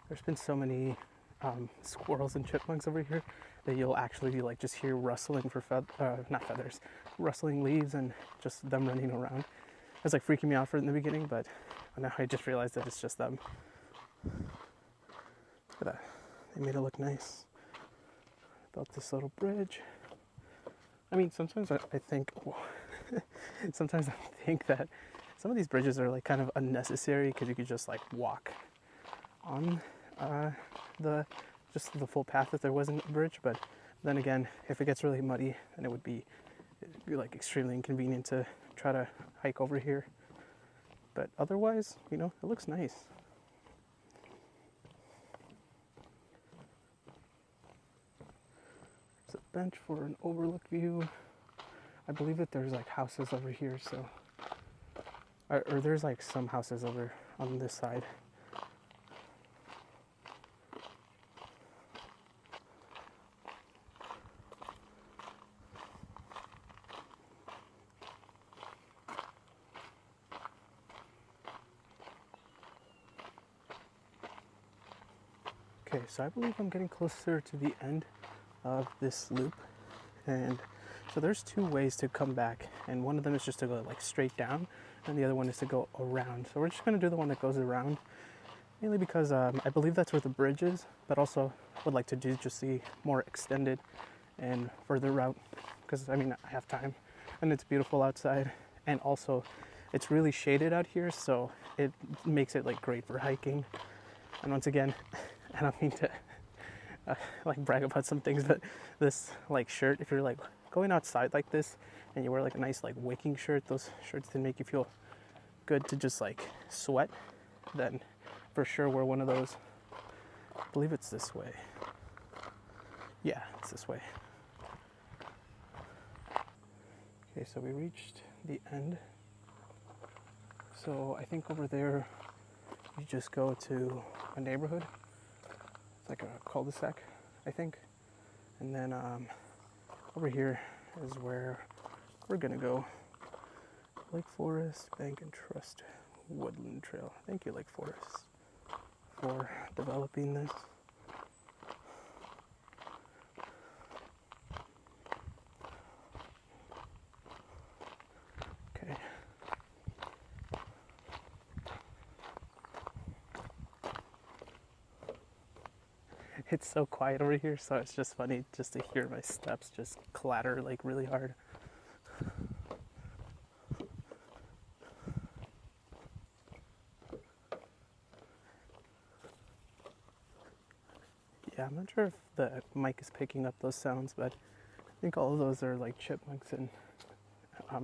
There's been so many squirrels and chipmunks over here that you'll actually like just hear rustling for not feathers, rustling leaves and just them running around. It was like freaking me out for in the beginning, but now I just realized that it's just them. Look at that. They made it look nice. Built this little bridge. I mean, sometimes I think, sometimes I think that some of these bridges are like kind of unnecessary because you could just like walk on the full path if there wasn't a bridge. But then again, if it gets really muddy, then it'd be like extremely inconvenient to try to hike over here. But otherwise, you know, it looks nice. There's a bench for an overlook view. I believe that there's like houses over here, so or there's like some houses over on this side. Okay, so I believe I'm getting closer to the end of this loop, and so there's two ways to come back, and one of them is just to go like straight down, and the other one is to go around. So we're just going to do the one that goes around, mainly because I believe that's where the bridge is, but also would like to do just the more extended and further route, because I mean I have time, and it's beautiful outside, and also it's really shaded out here, so it makes it like great for hiking. And once again, I don't mean to like brag about some things, but this like shirt, if you're like going outside like this and you wear like a nice like wicking shirt, those shirts can make you feel good to just like sweat, then for sure wear one of those. I believe it's this way. Yeah, it's this way. Okay, so we reached the end. So I think over there you just go to a neighborhood. It's like a cul-de-sac, I think. And then over here is where we're gonna go. Lake Forest Bank and Trust Woodland Trail. Thank you, Lake Forest, for developing this. Okay. It's so quiet over here, so it's just funny just to hear my steps just clatter like really hard. Yeah, I'm not sure if the mic is picking up those sounds, but I think all of those are like chipmunks and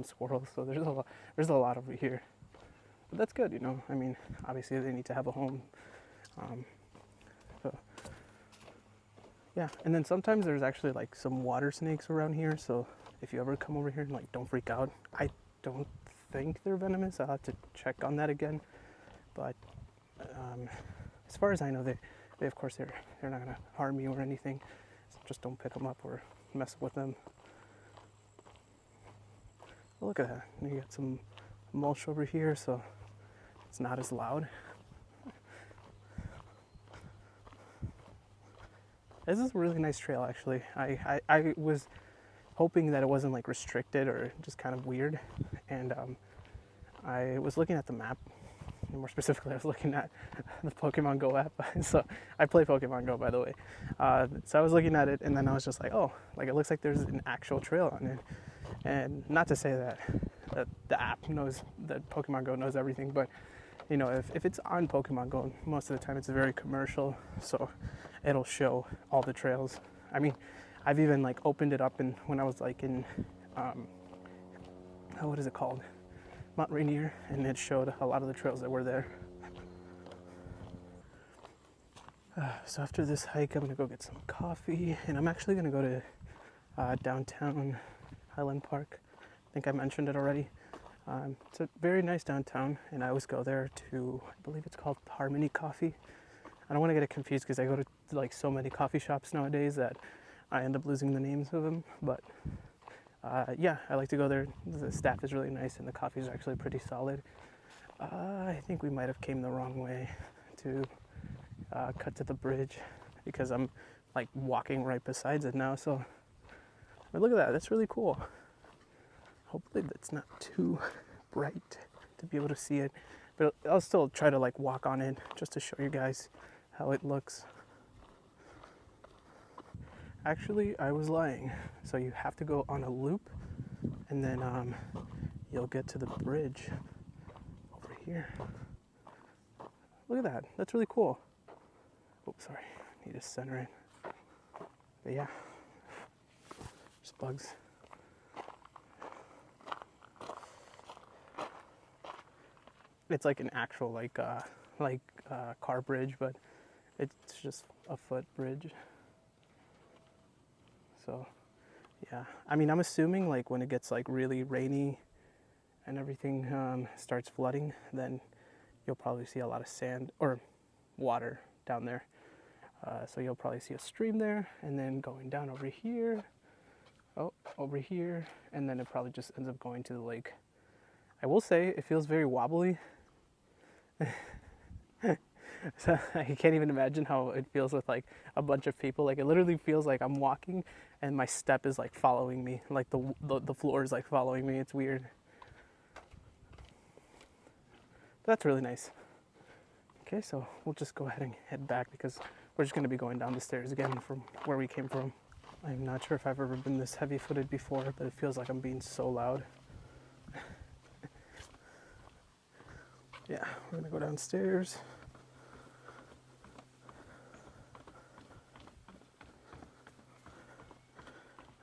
squirrels, so there's a lot over here. But that's good, you know. I mean, obviously they need to have a home. So yeah, and then sometimes there's actually like some water snakes around here, so if you ever come over here, like don't freak out. I don't think they're venomous. I'll have to check on that again. But as far as I know, they of course they're not gonna harm you or anything. So just don't pick them up or mess with them. Well, look at that. You got some mulch over here, so it's not as loud. This is a really nice trail, actually. I was hoping that it wasn't like restricted or just kind of weird, and I was looking at the map. More specifically, I was looking at the Pokemon Go app. So I play Pokemon Go, by the way. So I was looking at it, and then I was just like, oh, like it looks like there's an actual trail on it. And not to say that the app knows, that Pokemon Go knows everything, but you know, if it's on Pokemon Go, most of the time it's very commercial, so it'll show all the trails. I mean, I've even like opened it up, and when I was like in, what is it called? Mount Rainier, and it showed a lot of the trails that were there. So after this hike, I'm gonna go get some coffee, and I'm actually gonna go to downtown Highland Park. I think I mentioned it already. It's a very nice downtown, and I always go there to, I believe it's called Harmony Coffee. I don't want to get it confused because I go to like so many coffee shops nowadays that I end up losing the names of them, but yeah, I like to go there. The staff is really nice, and the coffee is actually pretty solid. I think we might have came the wrong way to cut to the bridge because I'm like walking right beside it now. So, but look at that, that's really cool. Hopefully that's not too bright to be able to see it, but I'll still try to like walk on it just to show you guys how it looks. Actually, I was lying. So you have to go on a loop, and then you'll get to the bridge over here. Look at that. That's really cool. Oh, sorry. Need to center it. But yeah, there's bugs. It's like an actual car bridge, but it's just a foot bridge. So yeah, I mean, I'm assuming like when it gets like really rainy and everything starts flooding, then you'll probably see a lot of sand or water down there. So you'll probably see a stream there, and then going down over here, over here, and then it probably just ends up going to the lake. I will say it feels very wobbly. So I can't even imagine how it feels with like a bunch of people. Like it literally feels like I'm walking and my step is like following me. Like the floor is like following me. It's weird. But that's really nice. Okay, so we'll just go ahead and head back because we're just going to be going down the stairs again from where we came from. I'm not sure if I've ever been this heavy-footed before, but it feels like I'm being so loud. Yeah, we're going to go downstairs.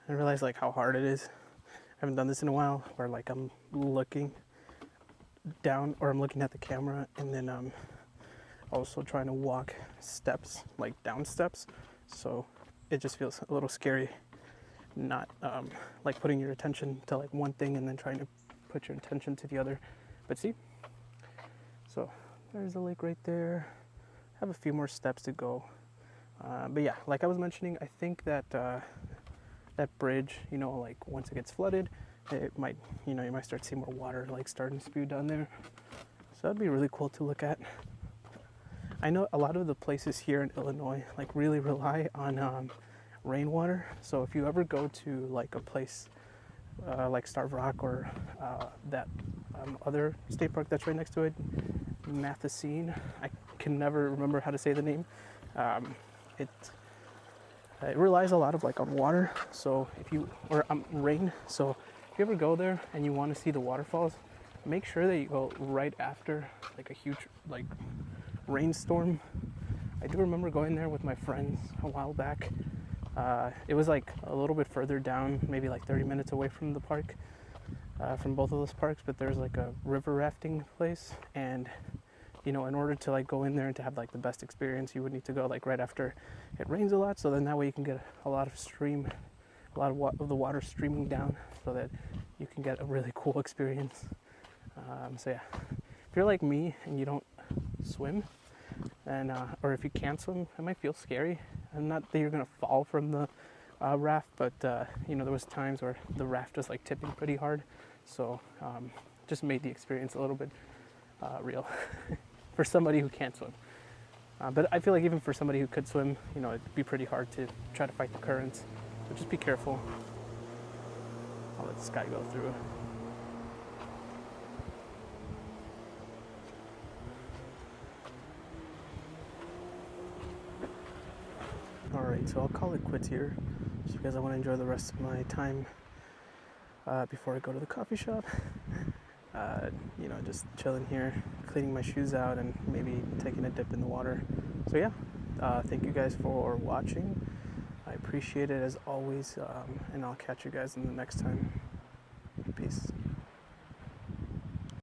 I realize like how hard it is. I haven't done this in a while, where like I'm looking down, or I'm looking at the camera, and then I'm also trying to walk steps, like down steps. So it just feels a little scary, not like putting your attention to like one thing and then trying to put your attention to the other. But see, so there's the lake right there. I have a few more steps to go. But yeah, like I was mentioning, I think that that bridge, you know, like once it gets flooded, it might, you know, you might start seeing more water like starting to spew down there. So that'd be really cool to look at. I know a lot of the places here in Illinois like really rely on rainwater. So if you ever go to like a place like Starved Rock or that other state park that's right next to it, Matheson, I can never remember how to say the name. It relies a lot of like on water, so if you, or rain, so if you ever go there and you want to see the waterfalls, make sure that you go right after like a huge like rainstorm. I do remember going there with my friends a while back. It was like a little bit further down, maybe like 30 minutes away from the park, from both of those parks, but there's like a river rafting place, and you know, in order to like go in there and to have like the best experience, you would need to go like right after it rains a lot, so then that way you can get a lot of the water streaming down, so that you can get a really cool experience. So yeah, if you're like me and you don't swim, and or if you can't swim, it might feel scary. And not that you're gonna fall from the raft, but you know, there was times where the raft was like tipping pretty hard, so just made the experience a little bit real for somebody who can't swim. But I feel like even for somebody who could swim, you know, it'd be pretty hard to try to fight the currents. So just be careful. I'll let this guy go through. Alright, so I'll call it quits here, just because I want to enjoy the rest of my time before I go to the coffee shop. You know, just chilling here, cleaning my shoes out, and maybe taking a dip in the water. So yeah, thank you guys for watching. I appreciate it as always, and I'll catch you guys in the next time.